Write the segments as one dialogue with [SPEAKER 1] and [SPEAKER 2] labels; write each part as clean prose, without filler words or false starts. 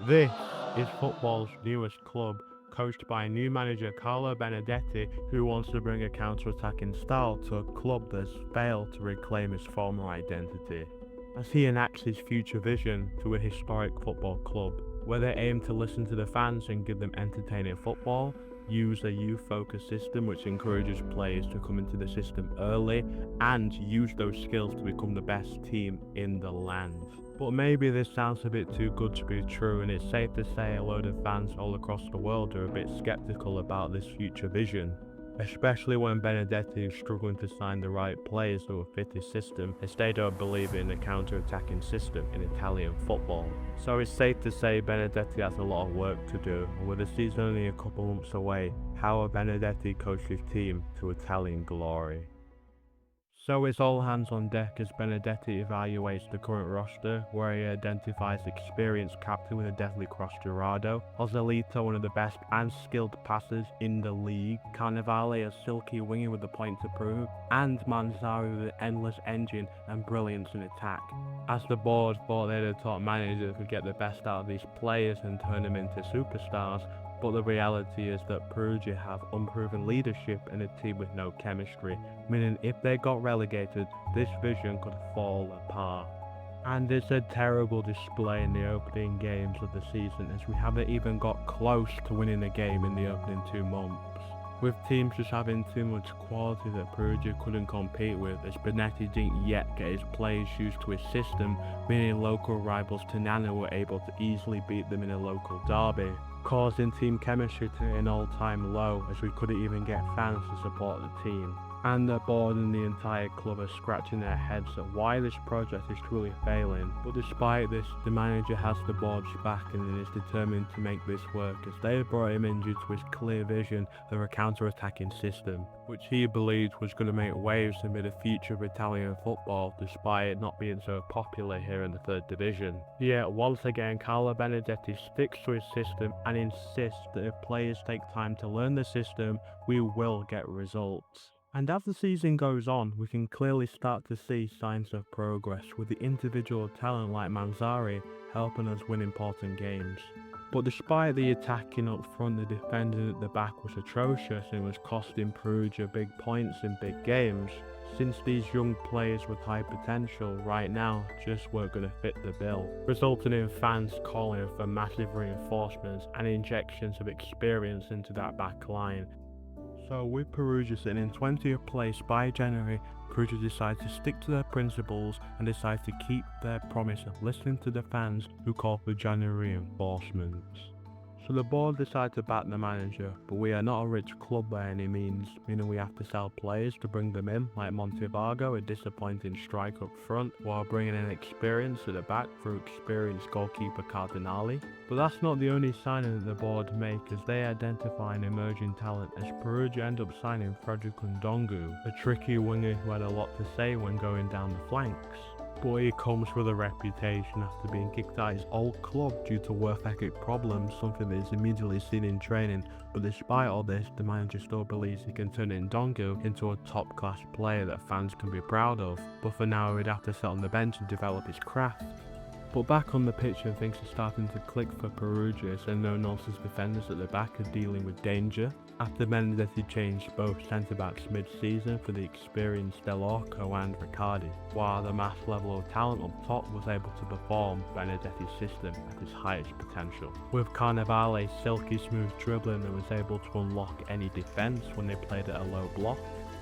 [SPEAKER 1] This is football's newest club, coached by new manager Carlo Benedetti, who wants to bring a counter-attacking style to a club that's failed to reclaim its former identity. As he enacts his future vision to a historic football club, where they aim to listen to the fans and give them entertaining football, use a youth-focused system which encourages players to come into the system early, and use those skills to become the best team in the land. But maybe this sounds a bit too good to be true, and it's safe to say a load of fans all across the world are a bit skeptical about this future vision, especially when Benedetti is struggling to sign the right players that will fit his system, as they don't believe in a counter-attacking system in Italian football. So it's safe to say Benedetti has a lot of work to do, and with the season only a couple months away, how will Benedetti coach his team to Italian glory? So it's all hands on deck as Benedetti evaluates the current roster, where he identifies experienced captain with a deathly cross Gerardo, Ozzelito one of the best and skilled passers in the league, Carnevale a silky winger with a point to prove, and Manzari with an endless engine and brilliance in attack. As the board thought they had a top manager could get the best out of these players and turn them into superstars, but the reality is that Perugia have unproven leadership and a team with no chemistry, meaning if they got relegated, this vision could fall apart. And it's a terrible display in the opening games of the season, as we haven't even got close to winning a game in the opening 2 months. With teams just having too much quality that Perugia couldn't compete with, as Benetti didn't yet get his players used to his system, meaning local rivals Tanana were able to easily beat them in a local derby, causing team chemistry to an all-time low, as we couldn't even get fans to support the team. And the board and the entire club are scratching their heads at why this project is truly failing. But despite this, the manager has the board's back and is determined to make this work, as they have brought him in due to his clear vision of a counter-attacking system, which he believed was going to make waves amid the future of Italian football, despite it not being so popular here in the 3rd division. Yet once again, Carlo Benedetti sticks to his system and insists that if players take time to learn the system, we will get results. And as the season goes on, we can clearly start to see signs of progress, with the individual talent like Manzari helping us win important games. But despite the attacking up front, the defending at the back was atrocious and was costing Perugia big points in big games, since these young players with high potential right now just weren't going to fit the bill, resulting in fans calling for massive reinforcements and injections of experience into that back line. So with Perugia sitting in 20th place by January, Perugia decided to stick to their principles and decided to keep their promise of listening to the fans who called for January reinforcements. So the board decided to back the manager, but we are not a rich club by any means, meaning we have to sell players to bring them in, like Montevargo, a disappointing strike up front, while bringing in experience at the back through experienced goalkeeper Cardinali. But that's not the only signing that the board make, as they identify an emerging talent, as Perugia end up signing Frederick Ndongu, a tricky winger who had a lot to say when going down the flanks. But he comes with a reputation after being kicked out of his old club due to work ethic problems, something that is immediately seen in training. But despite all this, the manager still believes he can turn Ndongu into a top-class player that fans can be proud of. But for now, he'd have to sit on the bench and develop his craft. But back on the pitch, and things are starting to click for Perugia, as their no-nonsense defenders at the back are dealing with danger, after Benedetti changed both centre-backs mid-season for the experienced Dell'Orco and Riccardi, while the mass level of talent up top was able to perform Benedetti's system at its highest potential, with Carnevale silky smooth dribbling that was able to unlock any defence when they played at a low block,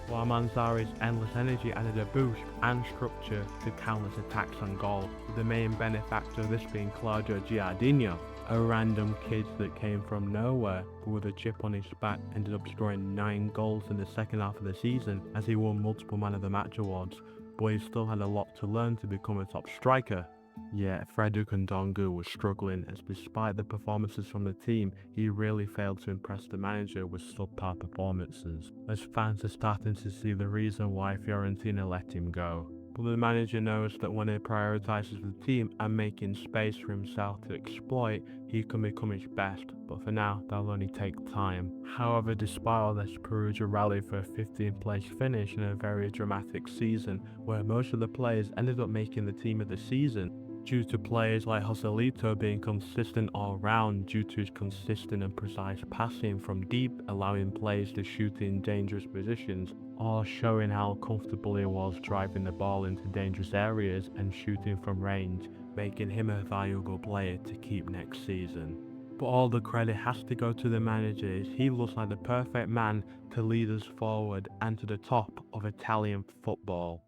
[SPEAKER 1] while Manzari's endless energy added a boost and structure to countless attacks on goal, with the main benefactor of this being Claudio Giardino, a random kid that came from nowhere, but with a chip on his back ended up scoring 9 goals in the second half of the season as he won multiple Man of the Match awards, but he still had a lot to learn to become a top striker. Yet Frederick Ndongu was struggling, as despite the performances from the team, he really failed to impress the manager with subpar performances, as fans are starting to see the reason why Fiorentina let him go. But the manager knows that when he prioritises the team and making space for himself to exploit, he can become his best, but for now, that'll only take time. However, despite all this, Perugia rallied for a 15th place finish in a very dramatic season, where most of the players ended up making the team of the season. due to players like Joselito being consistent all round due to his consistent and precise passing from deep, allowing players to shoot in dangerous positions, or showing how comfortable he was driving the ball into dangerous areas and shooting from range, making him a valuable player to keep next season. But all the credit has to go to the manager, as he looks like the perfect man to lead us forward and to the top of Italian football.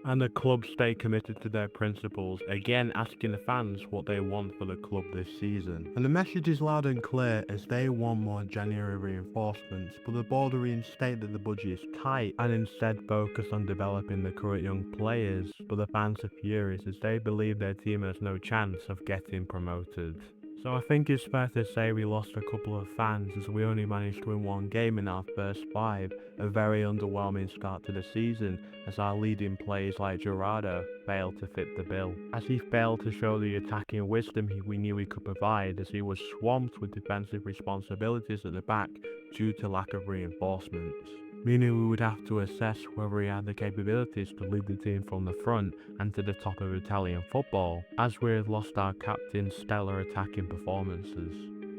[SPEAKER 1] And the club stay committed to their principles, again asking the fans what they want for the club this season. And the message is loud and clear, as they want more January reinforcements, but the board reinstate that the budget is tight and instead focus on developing the current young players, but the fans are furious as they believe their team has no chance of getting promoted. So I think it's fair to say we lost a couple of fans as we only managed to win one game in our first 5, a very underwhelming start to the season as our leading players like Gerardo failed to fit the bill, as he failed to show the attacking wisdom we knew he could provide, as he was swamped with defensive responsibilities at the back due to lack of reinforcements, meaning we would have to assess whether he had the capabilities to lead the team from the front and to the top of Italian football, as we had lost our captain's stellar attacking performances.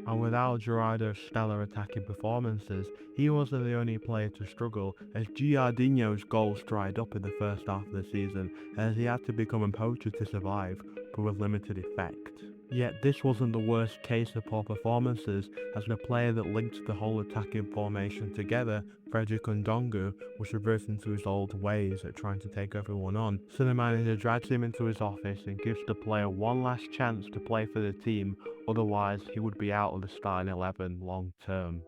[SPEAKER 1] And without Gerardo's stellar attacking performances, he wasn't the only player to struggle, as Giardino's goals dried up in the first half of the season, as he had to become a poacher to survive, but with limited effect. Yet this wasn't the worst case of poor performances, as the player that linked the whole attacking formation together, Frederick Ndongu, was reverting to his old ways at trying to take everyone on, so the manager drags him into his office and gives the player one last chance to play for the team, otherwise he would be out of the starting 11 long term.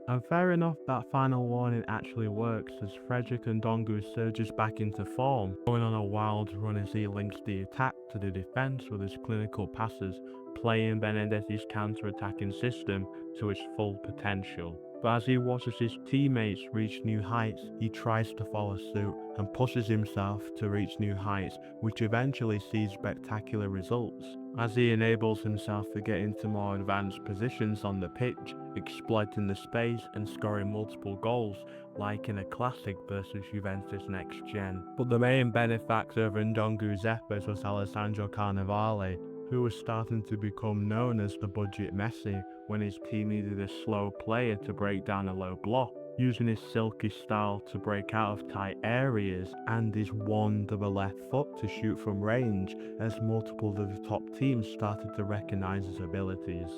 [SPEAKER 1] And fair enough, that final warning actually works, as Frederick Ndongu surges back into form, going on a wild run as he links the attack to the defence with his clinical passes, playing Benedetti's counter-attacking system to its full potential. But as he watches his teammates reach new heights, he tries to follow suit and pushes himself to reach new heights, which eventually sees spectacular results, as he enables himself to get into more advanced positions on the pitch, exploiting the space and scoring multiple goals, like in a classic versus Juventus Next Gen. But the main benefactor of Ndongu's efforts was Alessandro Carnevale, who was starting to become known as the budget Messi when his team needed a slow player to break down a low block, using his silky style to break out of tight areas and his wand of a left foot to shoot from range, as multiple of the top teams started to recognise his abilities.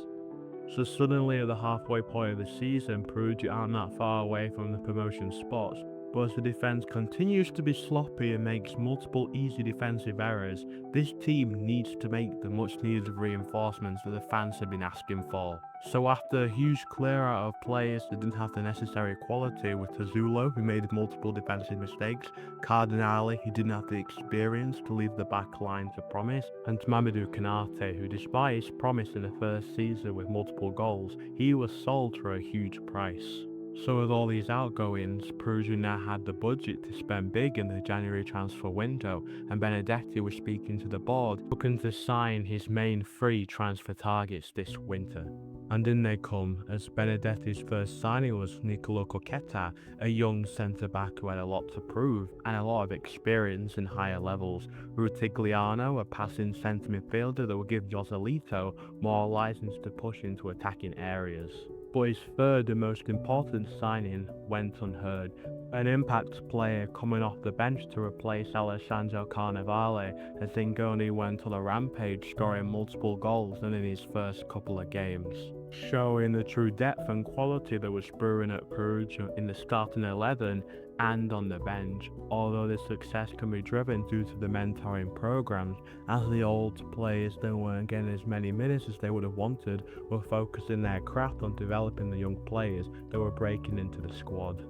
[SPEAKER 1] So suddenly at the halfway point of the season, Perugia aren't that far away from the promotion spots, but as the defence continues to be sloppy and makes multiple easy defensive errors, this team needs to make the much needed reinforcements that the fans have been asking for. So after a huge clear out of players that didn't have the necessary quality, with Tazzulo, who made multiple defensive mistakes, Cardinale, who didn't have the experience to lead the back line to promise, and Mamadou Kanate, who despite his promise in the first season with multiple goals, he was sold for a huge price. So with all these outgoings, Perugia now had the budget to spend big in the January transfer window, and Benedetti was speaking to the board, looking to sign his main 3 transfer targets this winter. And in they come, as Benedetti's first signing was Nicolo Coqueta, a young centre-back who had a lot to prove and a lot of experience in higher levels, Rutigliano, a passing centre midfielder that would give Joselito more license to push into attacking areas. But his third and most important signing went unheard, an impact player coming off the bench to replace Alessandro Carnevale, as Zingoni went on a rampage, scoring multiple goals in his first couple of games, showing the true depth and quality that was brewing at Perugia in the starting 11 and on the bench, although this success can be driven due to the mentoring programs, as the old players that weren't getting as many minutes as they would have wanted were focusing their craft on developing the young players that were breaking into the squad.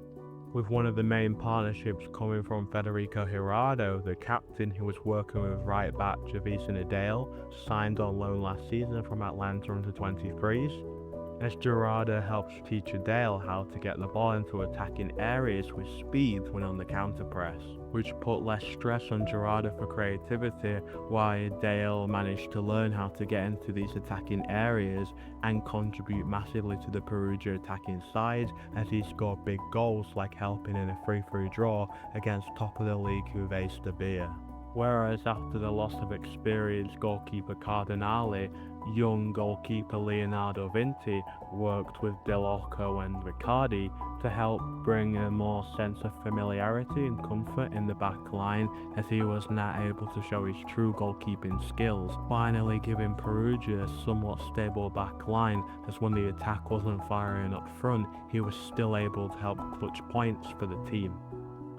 [SPEAKER 1] With one of the main partnerships coming from Federico Gerardo, the captain who was working with right back Javisa Nadal, signed on loan last season from Atlanta under 23s, as Gerardo helps teach Dale how to get the ball into attacking areas with speed when on the counter press, which put less stress on Gerardo for creativity, while Dale managed to learn how to get into these attacking areas and contribute massively to the Perugia attacking side as he scored big goals like helping in a 3-3 draw against top of the league Juve Stabia. Whereas after the loss of experienced goalkeeper Cardinale, young goalkeeper Leonardo Vinti worked with Dell'Orco and Riccardi to help bring a more sense of familiarity and comfort in the back line, as he was now able to show his true goalkeeping skills, finally giving Perugia a somewhat stable back line, as when the attack wasn't firing up front, he was still able to help clutch points for the team.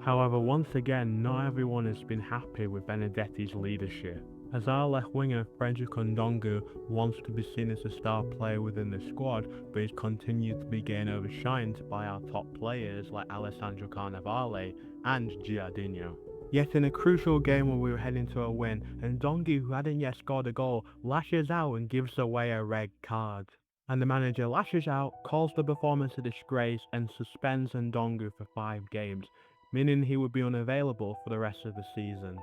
[SPEAKER 1] However, once again, not everyone has been happy with Benedetti's leadership, as our left winger Frederick Ndongu wants to be seen as a star player within the squad, but he's continued to be getting overshined by our top players like Alessandro Carnevale and Giardino. Yet in a crucial game where we were heading to a win, Ndongu, who hadn't yet scored a goal, lashes out and gives away a red card. And the manager lashes out, calls the performance a disgrace and suspends Ndongu for 5 games, meaning he would be unavailable for the rest of the season.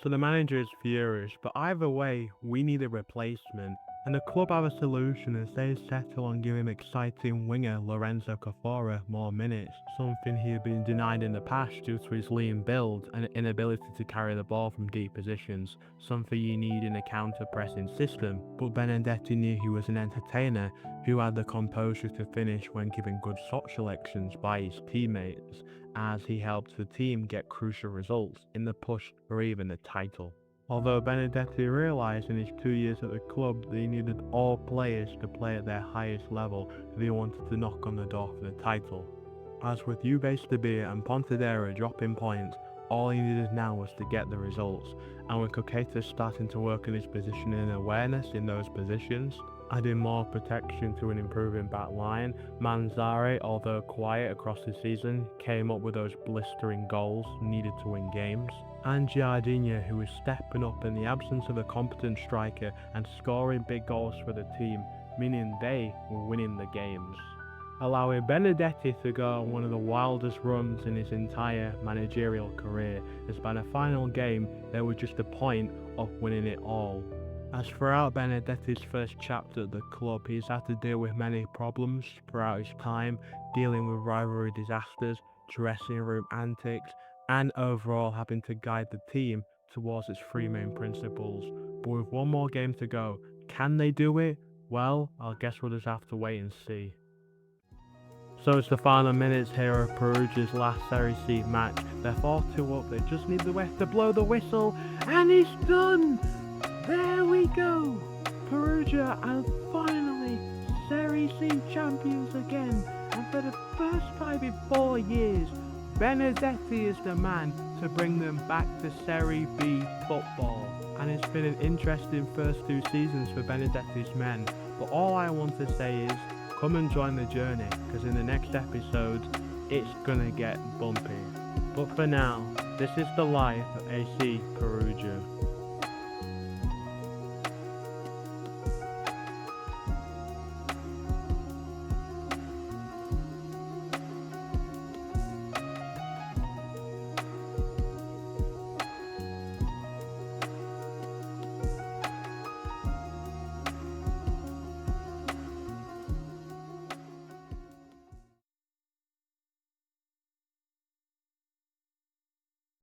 [SPEAKER 1] So the manager is furious, but either way, we need a replacement, and the club have a solution as they settle on giving exciting winger Lorenzo Cafora more minutes, something he had been denied in the past due to his lean build and inability to carry the ball from deep positions, something you need in a counter-pressing system, but Benedetti knew he was an entertainer who had the composure to finish when given good shot selections by his teammates, as he helped the team get crucial results in the push for even the title. Although Benedetti realised in his 2 years at the club that he needed all players to play at their highest level if he wanted to knock on the door for the title. As with Juve Stabia and Pontedera dropping points, all he needed now was to get the results, and with Coqueta starting to work on his position and awareness in those positions, adding more protection to an improving back line, Manzare, although quiet across the season, came up with those blistering goals needed to win games, and Giardino, who was stepping up in the absence of a competent striker and scoring big goals for the team, meaning they were winning the games, allowing Benedetti to go on one of the wildest runs in his entire managerial career, as by the final game they were just a point of winning it all. As throughout Benedetti's first chapter at the club, he's had to deal with many problems throughout his time, dealing with rivalry disasters, dressing room antics, and overall having to guide the team towards its 3 main principles. But with one more game to go, can they do it? Well, I guess we'll just have to wait and see. So it's the final minutes here of Perugia's last Serie C match. They're 4-2 up, they just need the ref to blow the whistle, and it's done! There we go! Perugia are finally Serie C champions again, and for the first time in 4 years, Benedetti is the man to bring them back to Serie B football. And it's been an interesting first 2 seasons for Benedetti's men, but all I want to say is, come and join the journey, because in the next episode, it's gonna get bumpy. But for now, this is the life of AC Perugia.